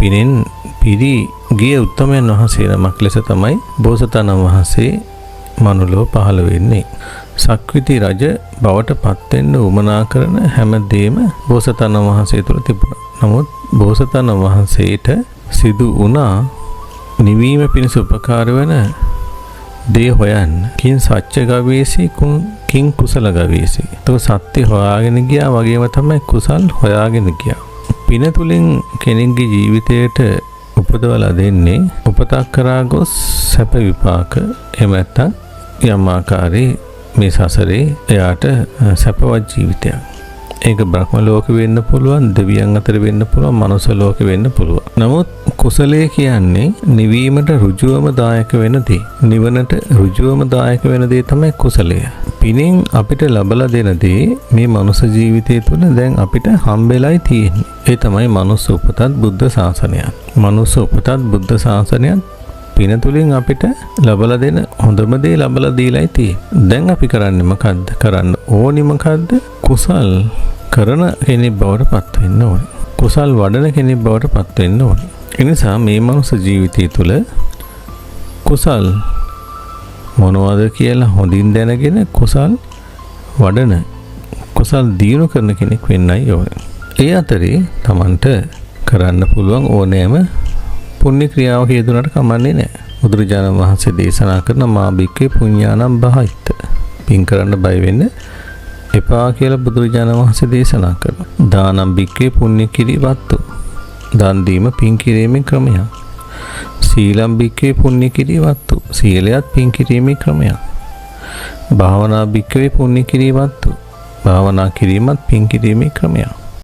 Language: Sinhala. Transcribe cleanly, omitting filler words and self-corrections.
පිනෙන් පිරි ගිය උත්තමයන් වහන්සේ නමක් ලෙස තමයි බෝසතාණන් වහන්සේ මනුලෝ පහළ වෙන්නේ. සක්විති රජ බවට පත් වෙන්න උවමනා කරන හැම දෙයක්ම බෝසතාණන් වහන්සේ තුළ තිබුණා. නමුත් බෝසතාණන් වහන්සේට සිදු වුණා නිවීම පිණිස උපකාර වෙන දේ හොයන්න. කිං සත්‍ය ගවේෂී කිං කුසල ගවේෂී. ඒක සත්‍ය හොයාගෙන ගියා වගේම තමයි කුසල් හොයාගෙන ගියා. පින තුලින් කෙනෙක්ගේ ජීවිතයට උපදවලා දෙන්නේ උපතක් කරා ගොස් සැප විපාක. එහෙම නැත්නම් යම් ආකාරයේ මේ සසරේ එයාට සැපවත් ජීවිතයක්. ඒක බ්‍රහ්ම ලෝක වෙන්න පුළුවන්, දෙවියන් අතර වෙන්න පුළුවන්, මනුස්ස ලෝක වෙන්න පුළුවන්. නමුත් කුසලයේ කියන්නේ නිවීමට ඍජුවම දායක වෙන දේ. නිවනට ඍජුවම දායක වෙන දේ තමයි කුසලය. පිනෙන් අපිට ලබලා දෙන දේ මේ මනුස්ස ජීවිතය තුළ දැන් අපිට හම්බෙලයි තියෙන්නේ. ඒ තමයි මනුස්ස උපතත් බුද්ධ ශාසනයත්. මනුස්ස උපතත් බුද්ධ ශාසනයත් පින තුලින් අපිට ලබලා දෙන හොඳම දේ ලබලා දීලායි තියෙන්නේ. දැන් අපි කරන්නේ මොකද්ද? කරන්න ඕනි මොකද්ද? කුසල් කරන කෙනෙක් බවට පත් වෙන්න ඕනේ. කුසල් වඩන කෙනෙක් බවට පත් වෙන්න ඕනේ. ඒ නිසා මේ මනුස්ස ජීවිතය තුළ කුසල් මොනවද කියලා හොඳින් දැනගෙන කුසල් වඩන, කුසල් දියුණු කරන කෙනෙක් වෙන්නයි ඕනේ. ඒ අතරේ Tamanට කරන්න පුළුවන් ඕනෑම පුණ්‍ය ක්‍රියාවක යෙදුනට කමන්නේ නැහැ. බුදුරජාණන් වහන්සේ දේශනා කරන මා බික්කේ පුඤ්ඤානම් බහිත. පින් කරන්න බය වෙන්න එපා කියලා බුදුරජාණන් වහන්සේ දේශනා කරනවා. දානම් බික්කේ පුණ්‍ය කිරිවත්තු. දන් දීම පින් කිරීමේ ක්‍රමයක්. සීලම් බික්කේ පුණ්‍ය කිරිවත්තු. සීලයත් පින් කිරීමේ ක්‍රමයක්. භාවනා බික්කේ පුණ්‍ය කිරිවත්තු. භාවනා කිරීමත් පින් කිරීමේ ක්‍රමයක්.